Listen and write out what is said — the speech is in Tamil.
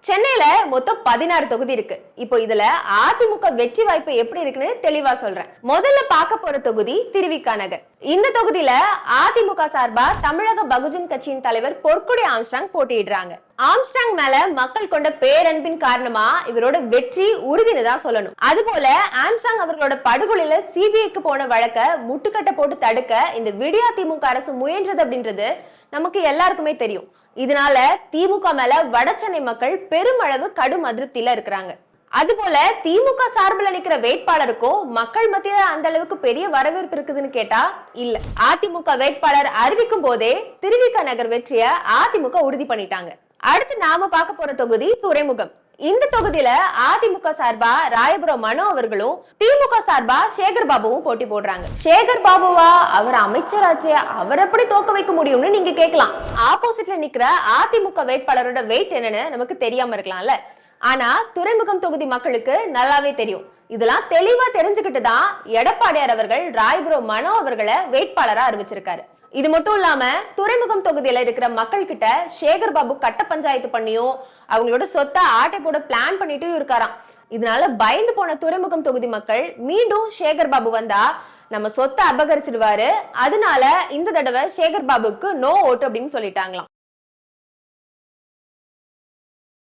சென்னையில மொத்தம் 16 தொகுதி இருக்கு. இப்போ இதுல அதிமுக வெற்றி வாய்ப்பு எப்படி இருக்குன்னு தெளிவா சொல்றேன். முதல்ல பார்க்க போற தொகுதி திருவிக நகர். இந்த தொகுதியில அதிமுக சார்பா தமிழக பகுஜன் கட்சியின் தலைவர் பொற்கொடி ஆம்ஸ்ட்ராங் போட்டியிடுறாங்க. ஆம்ஸ்ட்ராங் மேல மக்கள் கொண்ட பேரன்பின் காரணமா இவரோட வெற்றி உறுதினு தான் சொல்லணும். அதுபோல ஆம்ஸ்ட்ராங் அவர்களோட படுகொலையில சிபிஐக்கு போன வழக்க முட்டுக்கட்டை போட்டு தடுக்க இந்த விடியா திமுக அரசு முயன்றது அப்படின்றது நமக்கு எல்லாருக்குமே தெரியும். இதனால திமுக மேல வடசென்னை மக்கள் பெருமளவு கடும் அதிருப்தியில இருக்கிறாங்க. அதுபோல திமுக சார்பில் நிக்கிற வேட்பாளருக்கும் மக்கள் மத்தியில அந்த அளவுக்கு பெரிய வரவேற்பு இருக்குதுன்னு கேட்டா இல்ல. அதிமுக வேட்பாளர் அறிவிக்கும் போதே திருவிக நகர் வெற்றிய அதிமுக உறுதி பண்ணிட்டாங்க. அடுத்து நாம பார்க்க போற தொகுதி துறைமுகம். இந்த தொகுதியில அதிமுக சார்பா ராயபுரம் மனோ அவர்களும் திமுக சார்பா சேகர் பாபுவும் போட்டி போடுறாங்க. சேகர் பாபுவா, அவர் அமைச்சராச்சே, அவர் எப்படி தோக்க வைக்க முடியும்னு நீங்க கேட்கலாம். ஆப்போசிட்ல நிக்கிற அதிமுக வேட்பாளரோட வெயிட் என்னன்னு நமக்கு தெரியாம இருக்கலாம்ல. ஆனா துறைமுகம் தொகுதி மக்களுக்கு நல்லாவே தெரியும். இதெல்லாம் தெளிவா தெரிஞ்சுக்கிட்டு தான் எடப்பாடியார் அவர்கள் ராயபுரம் மனோ அவர்களை வேட்பாளரா அறிவிச்சிருக்காரு. இது மட்டும் இல்லாம துறைமுகம் தொகுதியில இருக்கிற மக்கள் கிட்ட சேகர் பாபு கட்ட பஞ்சாயத்து பண்ணியும் அவங்களோட சொத்தை ஆட்டை கூட பிளான் பண்ணிட்டும் இருக்காராம். இதனால பயந்து போன துறைமுகம் தொகுதி மக்கள் மீண்டும் சேகர் பாபு வந்தா நம்ம சொத்தை அபகரிச்சிடுவாரு, அதனால இந்த தடவை சேகர் பாபுக்கு நோ ஓட்டு அப்படின்னு சொல்லிட்டாங்களாம்.